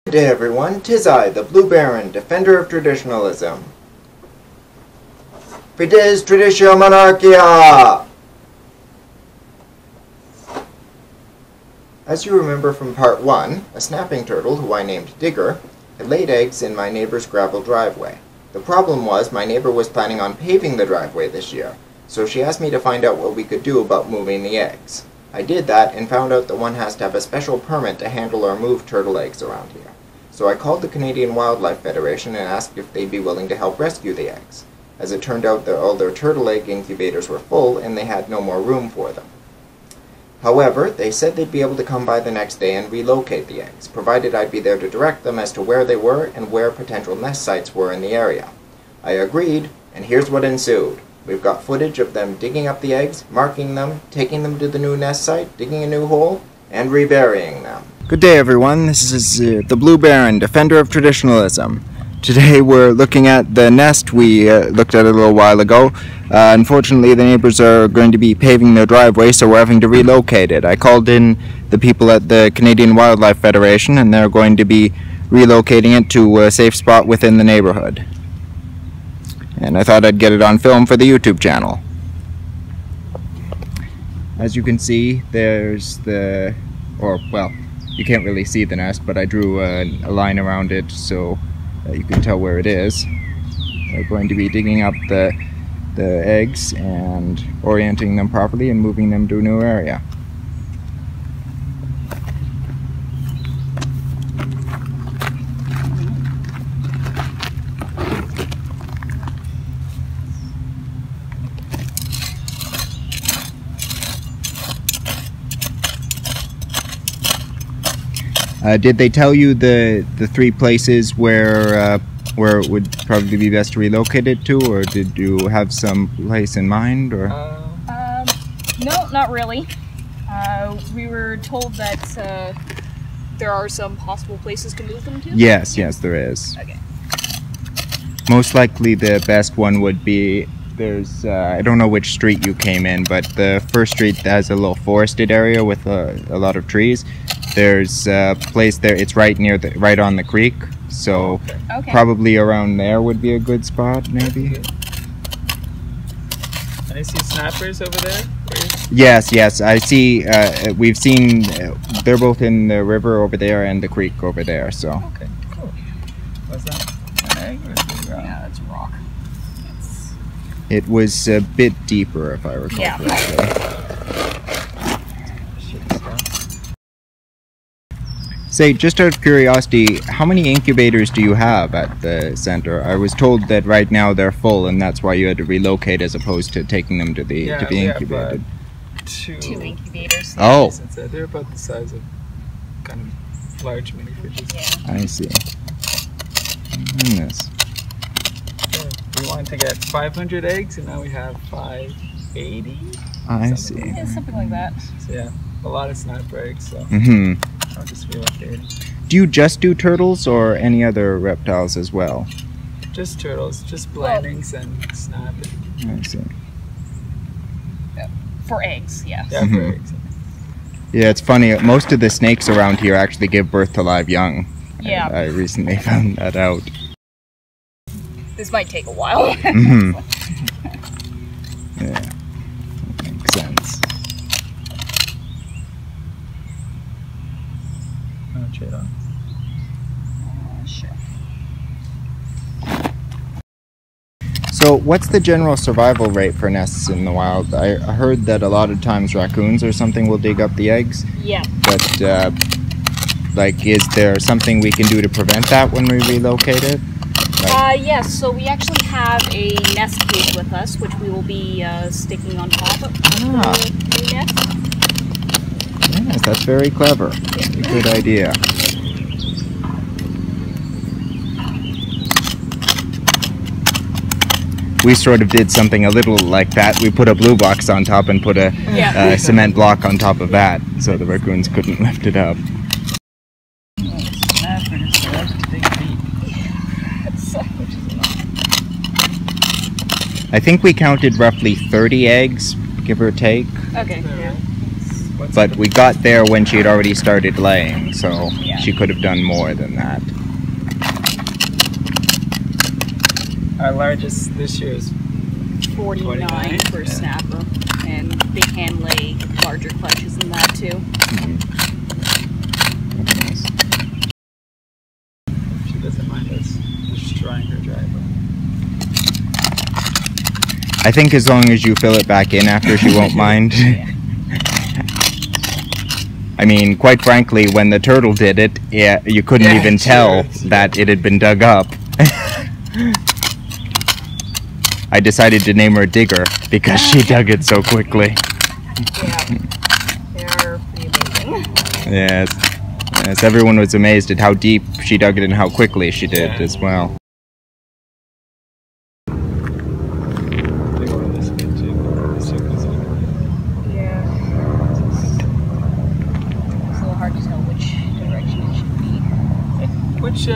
Good day everyone, 'tis I, the Blue Baron, defender of traditionalism. Fides Traditio Monarchia! As you remember from part 1, a snapping turtle, who I named Digger, had laid eggs in my neighbor's gravel driveway. The problem was my neighbor was planning on paving the driveway this year, so she asked me to find out what we could do about moving the eggs. I did that and found out that one has to have a special permit to handle or move turtle eggs around here. So I called the Canadian Wildlife Federation and asked if they'd be willing to help rescue the eggs. As it turned out, all their turtle egg incubators were full and they had no more room for them. However, they said they'd be able to come by the next day and relocate the eggs, provided I'd be there to direct them as to where they were and where potential nest sites were in the area. I agreed, and here's what ensued. We've got footage of them digging up the eggs, marking them, taking them to the new nest site, digging a new hole, and reburying them. Good day everyone, this is the Blue Baron, defender of traditionalism. Today we're looking at the nest we looked at a little while ago. Unfortunately the neighbors are going to be paving their driveway, so we're having to relocate it. I called in the people at the Canadian Wildlife Federation and they're going to be relocating it to a safe spot within the neighborhood. And I thought I'd get it on film for the YouTube channel. As you can see, there's the, you can't really see the nest, but I drew a line around it so you can tell where it is. We're going to be digging up the eggs and orienting them properly and moving them to a new area. Did they tell you the three places where it would probably be best to relocate it to, or did you have some place in mind? Or no, not really. We were told that there are some possible places to move them to. Yes, there is. Okay. Most likely the best one would be, there's I don't know which street you came in, but the first street has a little forested area with a lot of trees. There's a place there, it's right on the creek, so okay. Probably around there would be a good spot, maybe. I see snappers over there. Yes, I see, we've seen, they're both in the river over there and the creek over there, so. Okay, cool. What's that, an egg or is it rock? Yeah, that's rock. It was a bit deeper, if I recall correctly. Say, just out of curiosity, how many incubators do you have at the center? I was told that right now they're full and that's why you had to relocate as opposed to taking them to be incubated. Two incubators. Oh. They're about the size of kind of large mini fridges. Yeah. I see. Goodness. So we wanted to get 500 eggs and now we have 580. I see. Yeah, something like that. So yeah, a lot of snapper eggs, so I'll just relocate. Do you just do turtles or any other reptiles as well? Just turtles, just blandings and snapping. I see. For eggs, yes. Yeah, for eggs. Yeah, it's funny. Most of the snakes around here actually give birth to live young. Yeah. I recently found that out. This might take a while. Yeah, that makes sense. Trade on. Sure. So what's the general survival rate for nests in the wild? I heard that a lot of times raccoons or something will dig up the eggs. Yeah. But, is there something we can do to prevent that when we relocate it? Yes, so we actually have a nest cage with us, which we will be sticking on top of the new nest. Yes, that's very clever. That's a good idea. We sort of did something a little like that. We put a blue box on top and put a cement block on top of that so the raccoons couldn't lift it up. I think we counted roughly 30 eggs, give or take. Okay. Yeah. but we got there when she had already started laying, so Yeah. she could have done more than that. Our largest this year is 49 for a yeah. snapper, and they can lay larger clutches than that too. She doesn't mind us destroying her driveway. I think as long as you fill it back in after, she won't mind. Yeah. I mean, quite frankly, when the turtle did it, yeah, you couldn't Yeah, even tell true. that it had been dug up. I decided to name her Digger because she dug it so quickly. Yeah. They're pretty amazing. Yes. Yes, everyone was amazed at how deep she dug it and how quickly she did as well. Yeah. It's a little hard to tell which direction it should be. Which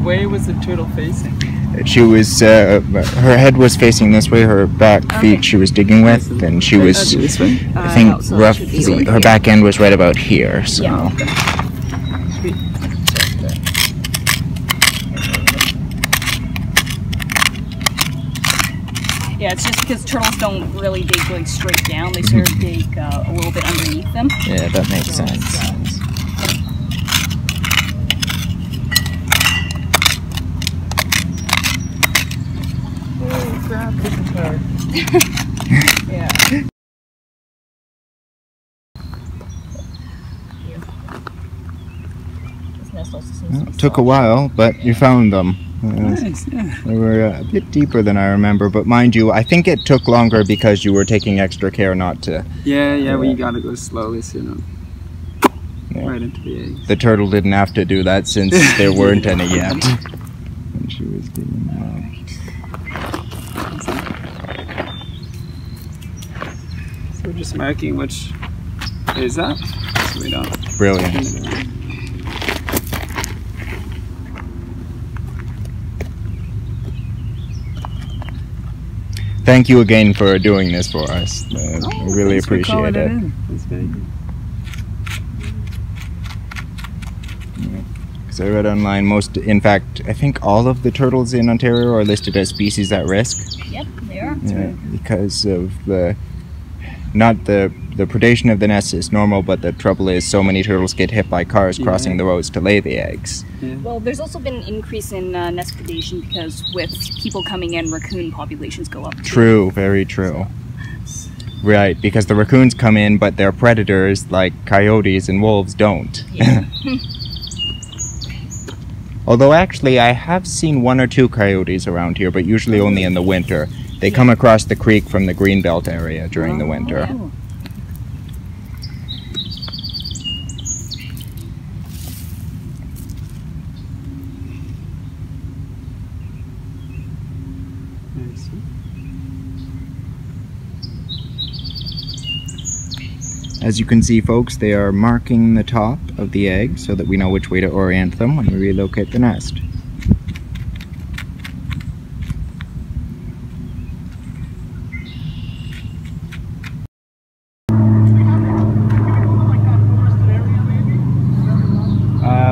way was the turtle facing? She was, her head was facing this way, her back feet she was digging with, and she was, This way? I think, no, so it should be roughly, over her here. back end was right about here, so. Yeah. Sweet. Yeah, it's just because turtles don't really dig like straight down. They sort of dig a little bit underneath them. Yeah, that makes So sense. it's, Oh crap, hit the car. yeah. This nest also seems to Well, be it took a soft. while, but you found them. Nice, yeah. They were a bit deeper than I remember, but mind you, I think it took longer because you were taking extra care not to. Yeah, we gotta go slowly so you don't Yeah. right into the eggs. The turtle didn't have to do that since there weren't any yet. And she was doing that. So we're just marking which is up, so we don't. Brilliant. Thank you again for doing this for us. I really Thanks for calling appreciate it. in. That's very good. Because I read online in fact, I think all of the turtles in Ontario are listed as species at risk. Yep, they are. Yeah, because of not the predation of the nest is normal, but the trouble is so many turtles get hit by cars crossing Yeah. the roads to lay the eggs. Yeah. Well, there's also been an increase in nest predation because with people coming in, raccoon populations go up too. True, very true. Right, because the raccoons come in, but their predators, like coyotes and wolves, don't. Yeah. Although actually, I have seen one or two coyotes around here, but usually only in the winter. They come across the creek from the Greenbelt area during the winter. Oh. I see. As you can see, folks, they are marking the top of the egg so that we know which way to orient them when we relocate the nest.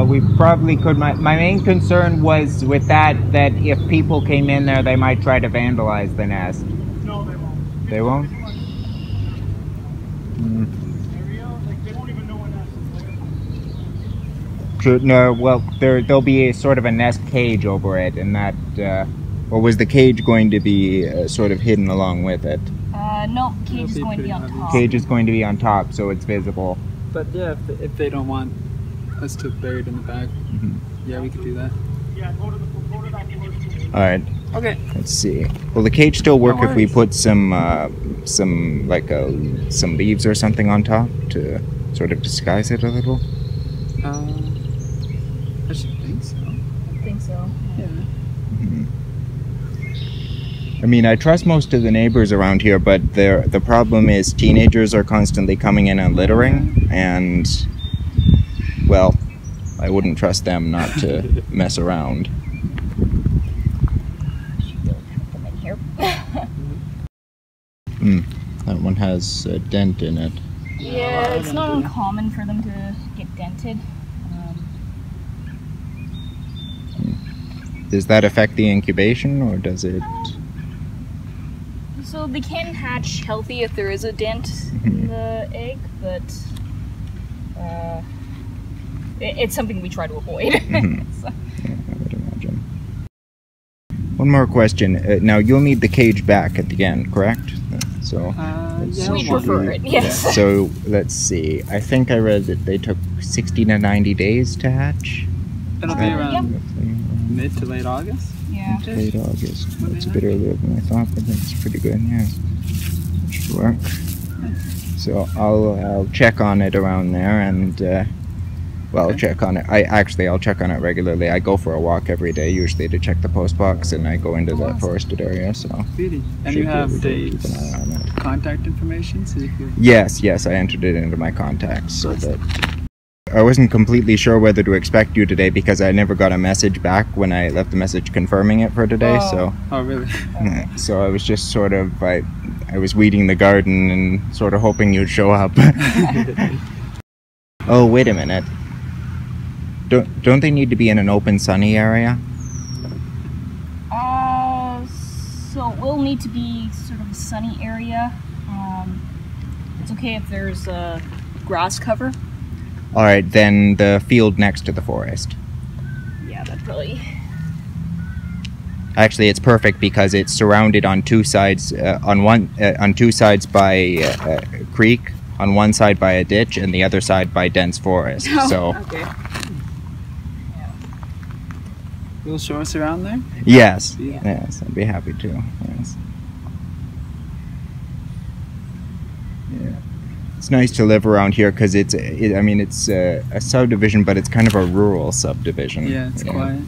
We probably could. My main concern was with that if people came in there, they might try to vandalize the nest. No, they won't. They won't? They won't even know what nest is. True, no, well, there'll be a sort of a nest cage over it, and that, or was the cage going to be sort of hidden along with it? No, cage is That'll be going to be on pretty top. Cage is going to be on top, so it's visible. But yeah, if they don't want us to bury it in the back, yeah, we could do that. Yeah, go to that door. All right, Okay. let's see. Will the cage still work No if we worries. put some leaves or something on top to sort of disguise it a little? I should think so. I think so. Yeah. I mean, I trust most of the neighbors around here, but the problem is teenagers are constantly coming in and littering, and, well, I wouldn't trust them not to mess around. Should be able to put them in here. That one has a dent in it. Yeah, it's not uncommon for them to get dented. Does that affect the incubation, or does it? So they can hatch healthy if there is a dent in the egg, but it's something we try to avoid. So. Yeah, I would imagine. One more question. Now you'll need the cage back at the end, correct? So We prefer it, yes. So let's see. I think I read that they took 60 to 90 days to hatch. It'll be around Yep. mid to late August. Yeah. Late August. That's a bit earlier than I thought, but that's pretty good. Yeah, should work. So I'll check on it around there, and I'll check on it. I'll check on it regularly. I go for a walk every day, usually to check the post box, and I go into that forested area. So. Beauty. And should you be have able to Dave's keep an eye on it. contact information, so you can. Yes, I entered it into my contacts, so that. I wasn't completely sure whether to expect you today because I never got a message back when I left the message confirming it for today. So. Oh, really? So I was just sort of I was weeding the garden and sort of hoping you'd show up. Oh, wait a minute. Don't they need to be in an open, sunny area? So it will need to be sort of a sunny area. It's okay if there's grass cover. All right, then the field next to the forest. Yeah, that probably. Actually, it's perfect because it's surrounded on two sides. On two sides by a creek, on one side by a ditch, and the other side by dense forest. Oh, So. okay. You'll show us around there? Yes. Yeah. Yes, I'd be happy to. Yes. Yeah. It's nice to live around here because it's a subdivision, but it's kind of a rural subdivision. Yeah, it's quiet.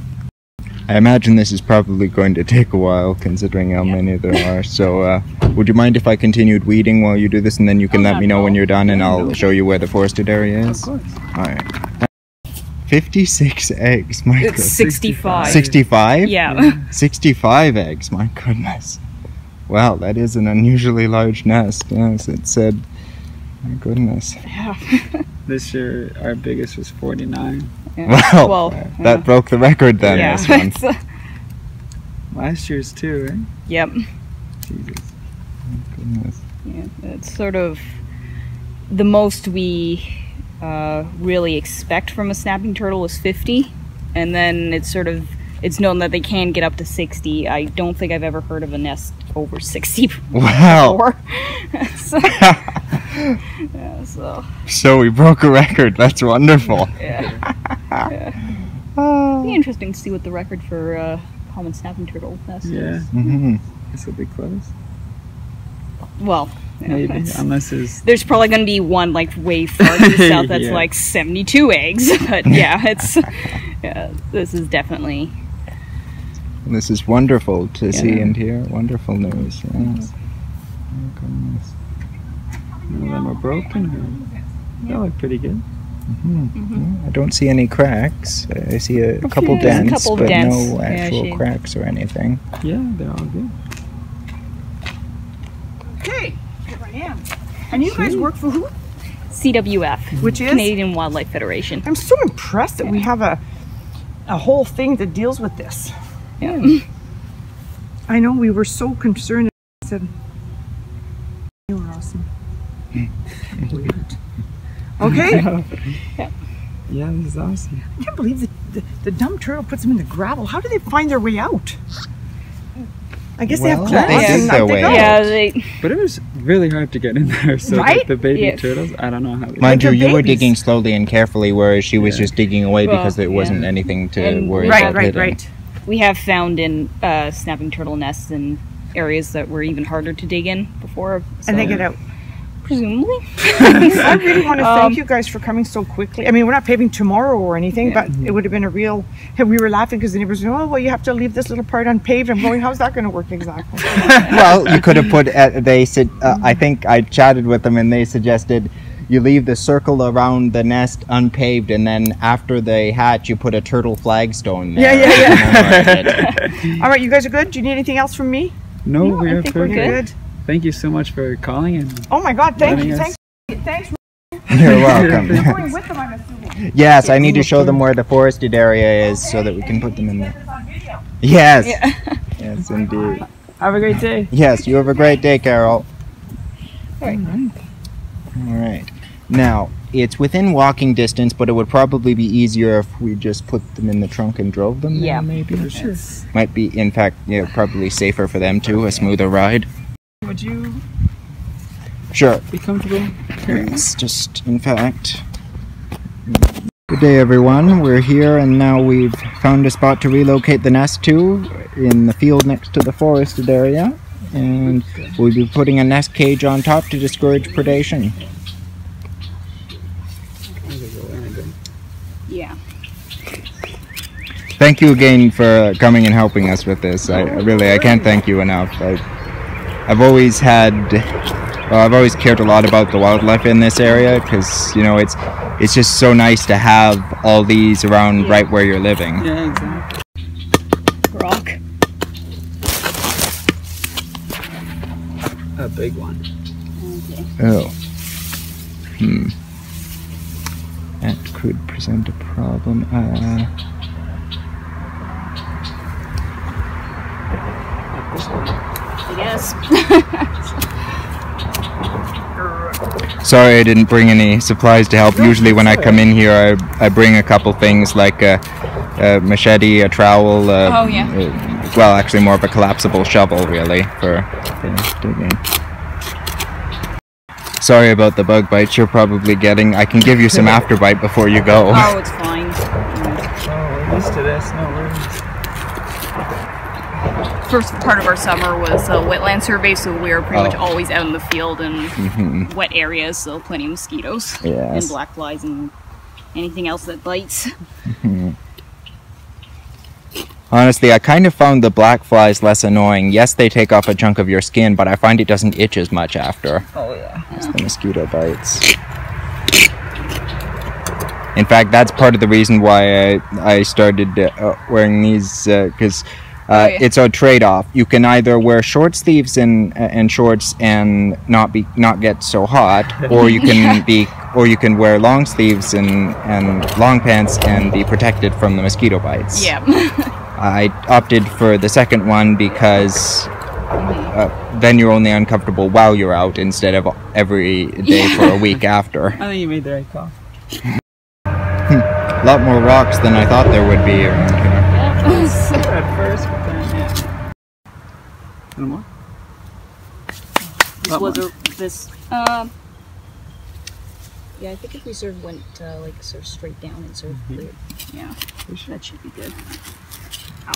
I imagine this is probably going to take a while, considering how many there are. So, would you mind if I continued weeding while you do this, and then you can let me know when you're done, and I'll show you where the forested area is? Of course. All right. 56 eggs, my It's goodness. 65. 65? Yeah. 65 eggs, my goodness. Wow, that is an unusually large nest. Yes, it said, my goodness. Yeah. This year, our biggest was 49. Wow, Well, that broke the record then, yeah. this one. It's, Last year's too, right? yep. Jesus. My goodness. Yeah, it's sort of the most we really expect from a snapping turtle is 50, and then it's known that they can get up to 60. I don't think I've ever heard of a nest over 60 Wow. before. So, yeah, So we broke a record. That's wonderful. yeah. It'd be interesting to see what the record for common snapping turtle nest Yeah. is. Mm-hmm. This will be close. Well, yeah, Maybe. Unless it's. there's probably going to be one like way far to the south that's Yeah. like 72 eggs, but yeah, this is definitely. This is wonderful to see Yeah. and hear. Wonderful news. Yes. Oh, goodness. None of them are broken. They look pretty good. I don't see any cracks. I see a couple there's a dents, couple but dents. no Yeah, actual cracks or anything. Yeah, they're all good. Okay, here I am. And you guys work for who? CWF, Which is? Canadian Wildlife Federation. I'm so impressed that we have a whole thing that deals with this. Yeah. I know we were so concerned. I said, you were awesome. Can't believe it. Okay? Yeah, this is awesome. I can't believe the dumb turtle puts them in the gravel. How do they find their way out? I guess they have Well, claws they dig and their out they way go. out. Yeah, they. But it was really hard to get in there. So Right? the baby Yeah. turtles, I don't know how they. Mind you, they're you were babies. digging slowly and carefully, whereas she was Yeah. just digging away Well, because there wasn't yeah. anything to And worry Right, about right, hitting. right. We have found in snapping turtle nests in areas that were even harder to dig in before. And they so get out. presumably. I really want to thank you guys for coming so quickly. I mean, we're not paving tomorrow or anything, but it would have been a real. We were laughing because the neighbors were, oh, well, you have to leave this little part unpaved. I'm going, how's that going to work exactly? Well, you could have put. They said. I think I chatted with them, and they suggested you leave the circle around the nest unpaved, and then after they hatch, you put a turtle flagstone there. Yeah. All right, you guys are good. Do you need anything else from me? No, No, I we are think we're perfect. good. Good. Thank you so much for calling and Oh my God, thank Letting you. us- Thanks You're welcome. You're going with them, I'm assuming. Yes, I need to show them where the forested area is so that we can put them in there. Yes. Yes, indeed. Have a great day. Yes, you have a great day, Carol. Alright. All right. Now, it's within walking distance, but it would probably be easier if we just put them in the trunk and drove them there, Yeah. maybe. For sure. Might be, in fact, yeah, probably safer for them too, a smoother ride. Would you Sure. be comfortable? Yes, just, in fact. Good day, everyone. We're here, and now we've found a spot to relocate the nest to in the field next to the forested area. And we'll be putting a nest cage on top to discourage predation. Yeah. Thank you again for coming and helping us with this. I can't thank you enough. I've always cared a lot about the wildlife in this area because, you know, it's just so nice to have all these around right where you're living. Yeah, exactly. Rock. A big one. Okay. Oh. That could present a problem. I guess. Sorry I didn't bring any supplies to help. Usually when I come in here I bring a couple things like a machete, a trowel, Oh, yeah. well, actually more of a collapsible shovel really for digging. Sorry about the bug bites you're probably getting. I can give you some afterbite before you go. Oh, it's fine. Oh, we're used to this. No worries. First part of our summer was a wetland survey, so we were pretty much always out in the field and wet areas, so plenty of mosquitoes Yes. and black flies and anything else that bites. Honestly, I kind of found the black flies less annoying. Yes, they take off a chunk of your skin, but I find it doesn't itch as much after. Oh, yeah. It's the mosquito bites. In fact, that's part of the reason why I started wearing these, because it's a trade-off. You can either wear short sleeves and shorts and not get so hot, or you can wear long sleeves and long pants and be protected from the mosquito bites. Yeah. I opted for the second one because then you're only uncomfortable while you're out instead of every day for a week after. I think you made the right call. A lot more rocks than I thought there would be around here. At first, but then, yeah. A little more? This was this. Yeah, I think if we sort of went like sort of straight down and sort of cleared, yeah, that should be good. Ow.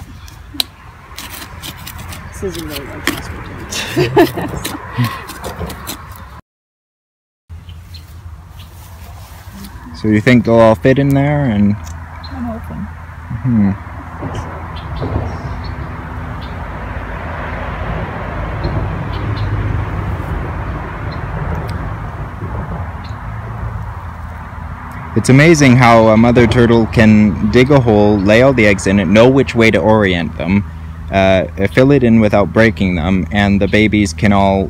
This isn't really like hospital. So you think they'll all fit in there? And I'm hoping. It's amazing how a mother turtle can dig a hole, lay all the eggs in it, know which way to orient them, fill it in without breaking them, and the babies can all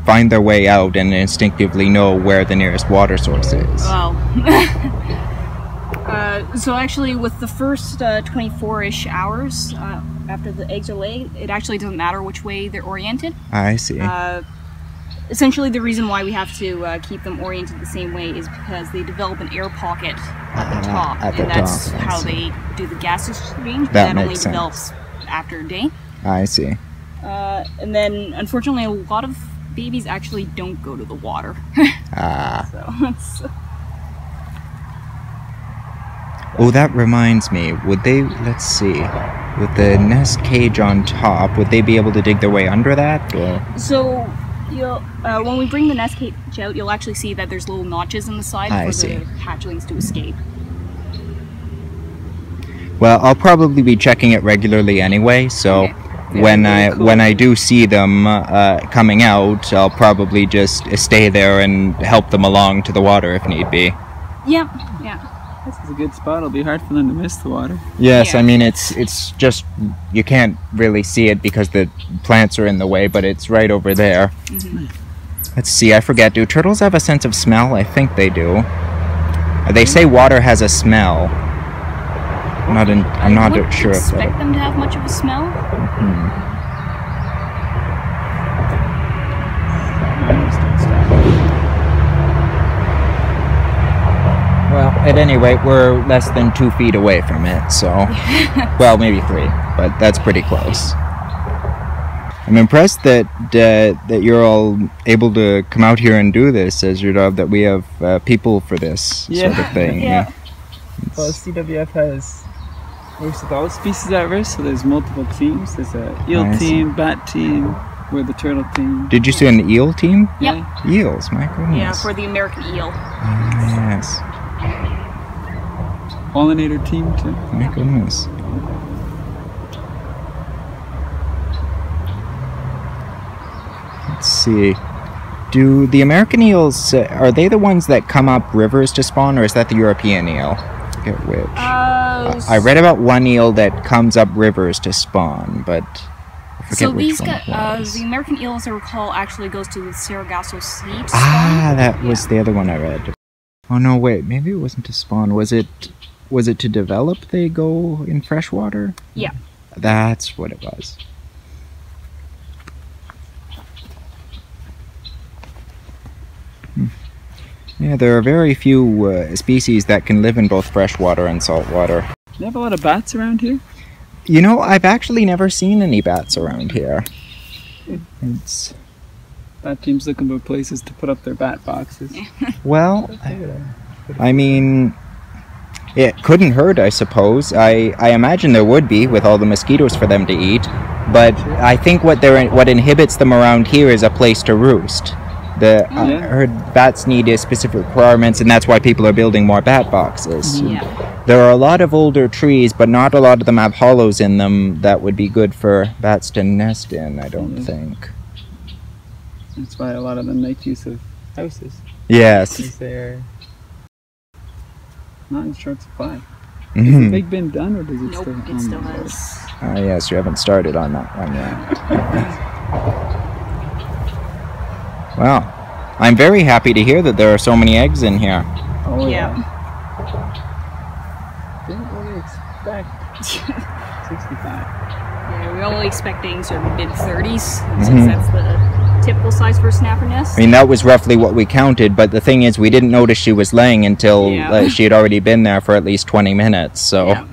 find their way out and instinctively know where the nearest water source is. Wow. So actually with the first 24-ish hours after the eggs are laid, it actually doesn't matter which way they're oriented. I see. Essentially the reason why we have to keep them oriented the same way is because they develop an air pocket at the top, at the and that's top, I how see. they do the gas exchange, but That that only makes sense. develops after a day. I see. And then unfortunately a lot of babies actually don't go to the water. So it's... Oh, that reminds me. Would they, let's see, with the nest cage on top, would they be able to dig their way under that? Or? So you'll when we bring the nest cage out, you'll actually see that there's little notches in the side for the hatchlings to escape. Well, I'll probably be checking it regularly anyway, so when I do see them coming out, I'll probably just stay there and help them along to the water if need be. Yeah. This is a good spot. It'll be hard for them to miss the water. Yes, Yeah. I mean it's just you can't really see it because the plants are in the way, but it's right over there. Let's see, I forget. Do turtles have a sense of smell? I think they do. They say water has a smell. I'm not sure if that... expect them to have much of a smell. Well, at any rate, we're less than 2 feet away from it, so... well, maybe 3, but that's pretty close. I'm impressed that you're all able to come out here and do this as your job, that we have people for this sort of thing. Yeah. Well, CWF works with all species at risk, so there's multiple teams. There's a eel team, bat team, we're the turtle team. Did you say an eel team? Yep. Eels, my goodness. Yeah, for the American eel. Yes. Pollinator team too. My goodness. Let's see. Do the American eels, are they the ones that come up rivers to spawn, or is that the European eel? I forget which. I read about one eel that comes up rivers to spawn, but I forget which one it was. The American eel, as I recall, actually goes to the Sargasso Sea to spawn. Ah, that was the other one I read. Oh no, wait, maybe it wasn't to spawn. Was it to develop they go in freshwater? Yeah. That's what it was. Yeah, there are very few species that can live in both freshwater and saltwater. You have a lot of bats around here? You know, I've actually never seen any bats around here. Bat team's looking for places to put up their bat boxes. Well, I mean, it couldn't hurt, I suppose. I imagine there would be, with all the mosquitoes for them to eat. But I think what inhibits them around here is a place to roost. I heard bats need specific requirements, and that's why people are building more bat boxes. Yeah. There are a lot of older trees, but not a lot of them have hollows in them that would be good for bats to nest in, I don't think. That's why a lot of them make use of houses. Yes. Because they're not in short supply. Is the big bin done, or does it Nope, still? it still has. Yes, you haven't started on that one yet. Well, I'm very happy to hear that there are so many eggs in here. Oh Yeah. Didn't really expect 65. Yeah, we're only expecting sort of mid-30s, since that's the typical size for a snapper nest. I mean, that was roughly what we counted, but the thing is, we didn't notice she was laying until she had already been there for at least 20 minutes, so... Yeah.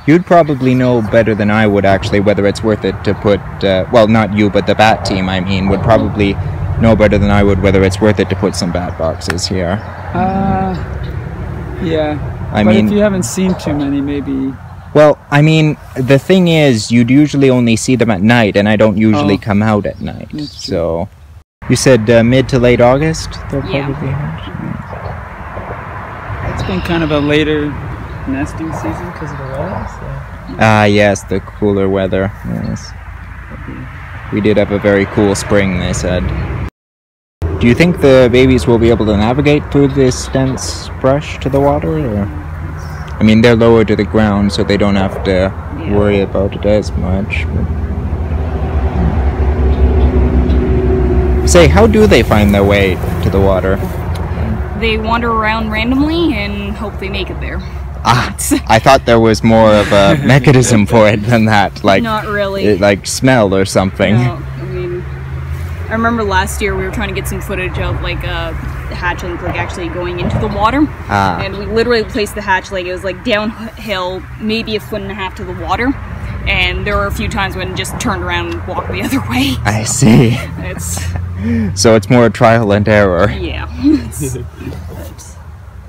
You'd probably know better than I would, actually, whether it's worth it to put... well, not you, but the bat team, I mean, would probably know better than I would whether it's worth it to put some bat boxes here. Yeah. I but mean, if you haven't seen too many, maybe... Well, I mean, the thing is, you'd usually only see them at night, and I don't usually come out at night. So, you said mid to late August? They'll probably It's been kind of a later nesting season because of the weather. So. Yes, the cooler weather. Yes. We did have a very cool spring, they said. Do you think the babies will be able to navigate through this dense brush to the water? Or? I mean, they're lower to the ground, so they don't have to worry about it as much. Say, how do they find their way to the water? They wander around randomly and hope they make it there. I thought there was more of a mechanism for it than that. Like, not really. Like smell or something. No, I mean, I remember last year we were trying to get some footage of like a hatchling like actually going into the water, and we literally placed the hatchling. It was like downhill, maybe 1.5 feet to the water, and there were a few times when it just turned around and walked the other way. I see. So it's more trial and error. Yeah.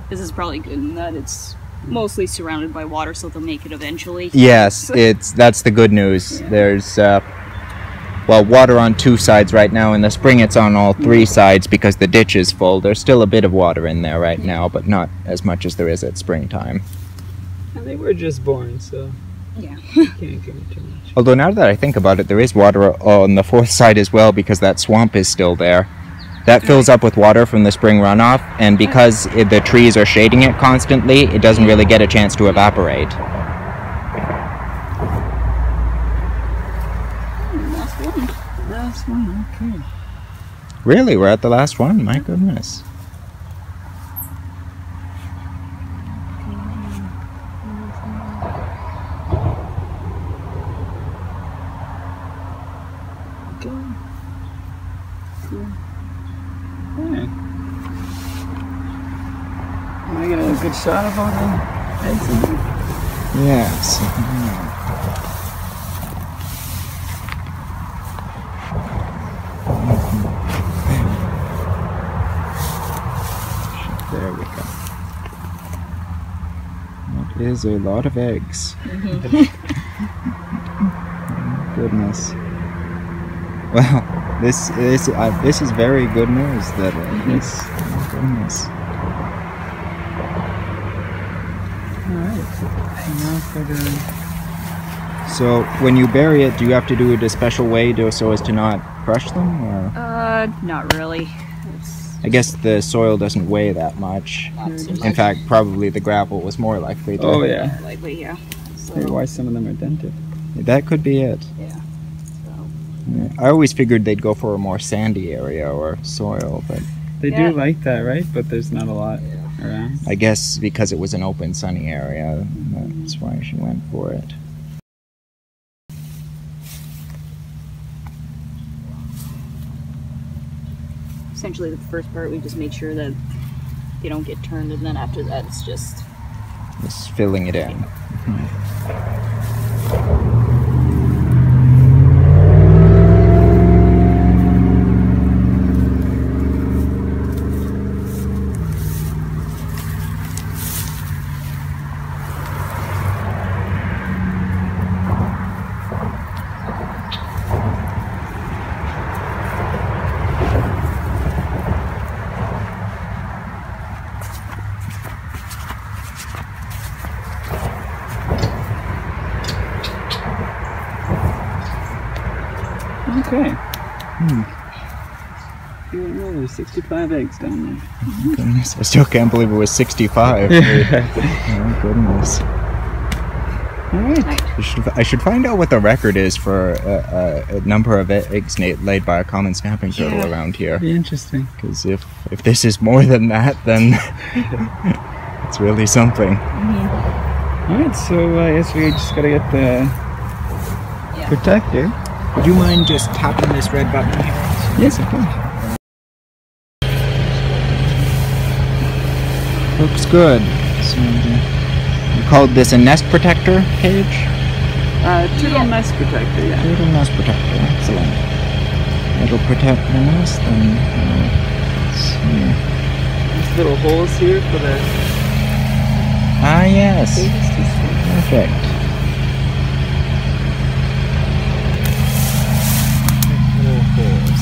This is probably good in that it's mostly surrounded by water, so they'll make it eventually. Yes, that's the good news. Yeah. There's well, water on 2 sides right now. In the spring it's on all 3 sides because the ditch is full. There's still a bit of water in there right now, but not as much as there is at springtime. And they were just born, so Yeah. Can't give it too much. Although now that I think about it, there is water on the fourth side as well because that swamp is still there. That fills up with water from the spring runoff, and because the trees are shading it constantly, it doesn't really get a chance to evaporate. Last one, okay. Really? We're at the last one? My goodness. I get a good shot of all the eggs in there. Yes. There we go. That is a lot of eggs. Oh, goodness. Well, this is very good news. That this. Oh, goodness. Now for the... So when you bury it, do you have to do it a special way so as to not crush them, or? Not really. I guess the soil doesn't weigh that much. In fact, probably the gravel was more likely to. Oh yeah. Likely, yeah. So, Maybe why some of them are dented. That could be it. yeah. So, Yeah. I always figured they'd go for a more sandy area or soil, but They Yeah. do like that, right? But there's not a lot around. I guess because it was an open, sunny area, that's why she went for it. essentially, the first part, we just make sure that they don't get turned, and then after that, it's just... Just filling it in. Okay. You don't know there's 65 eggs down there. Oh, goodness, I still can't believe it was 65. Oh, goodness. Alright. I should find out what the record is for a number of eggs laid by a common snapping turtle around here. Be interesting. Because if this is more than that, then it's really something. Alright, so I guess we just gotta get the protector. Would you mind just tapping this red button here? Yes, of course. Looks good. So you called this a nest protector cage? Turtle nest protector, yeah. Turtle nest protector, excellent. It'll protect the nest and let's see. There's little holes here for the Ah yes. eggs to stick. Perfect. Little holes.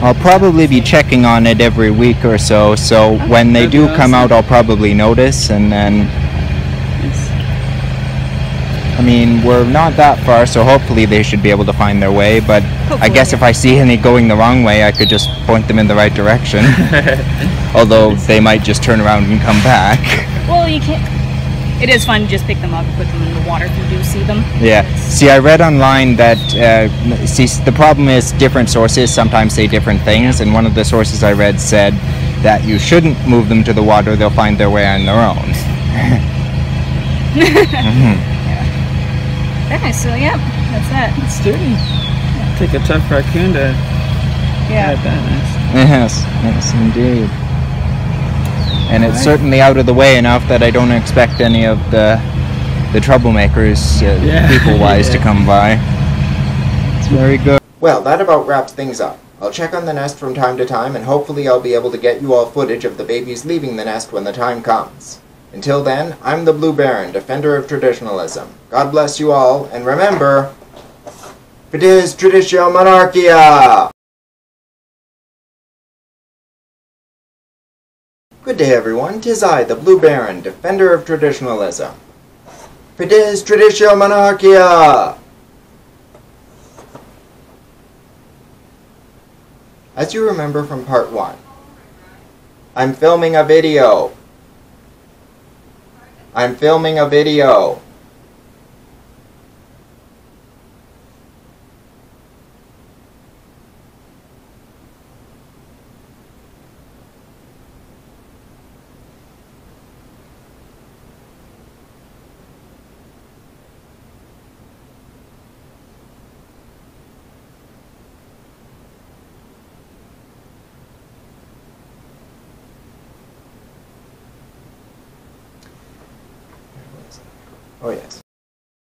I'll probably be checking on it every week or so, so when they do come out I'll probably notice, and then It's, I mean, we're not that far, so hopefully they should be able to find their way, but I guess if I see any going the wrong way, I could just point them in the right direction. Although they might just turn around and come back. Well, you can't... It is fun to just pick them up and put them in the water if you do see them. Yeah. See, I read online that, the problem is different sources sometimes say different things, and one of the sources I read said that you shouldn't move them to the water, they'll find their way on their own. Okay, so yeah, that's that. it's sturdy. Take a tough raccoon to Yeah. add that nest. Yes, yes indeed. And it's certainly out of the way enough that I don't expect any of the troublemakers, people-wise, to come by. It's very good. Well, that about wraps things up. I'll check on the nest from time to time, and hopefully I'll be able to get you all footage of the babies leaving the nest when the time comes. Until then, I'm the Blue Baron, defender of traditionalism. God bless you all, and remember, it is Traditio Monarchia! Good day, everyone. 'Tis I, the Blue Baron, defender of traditionalism. Fides Traditio Monarchia! As you remember from part 1, I'm filming a video. I'm filming a video. Oh yes.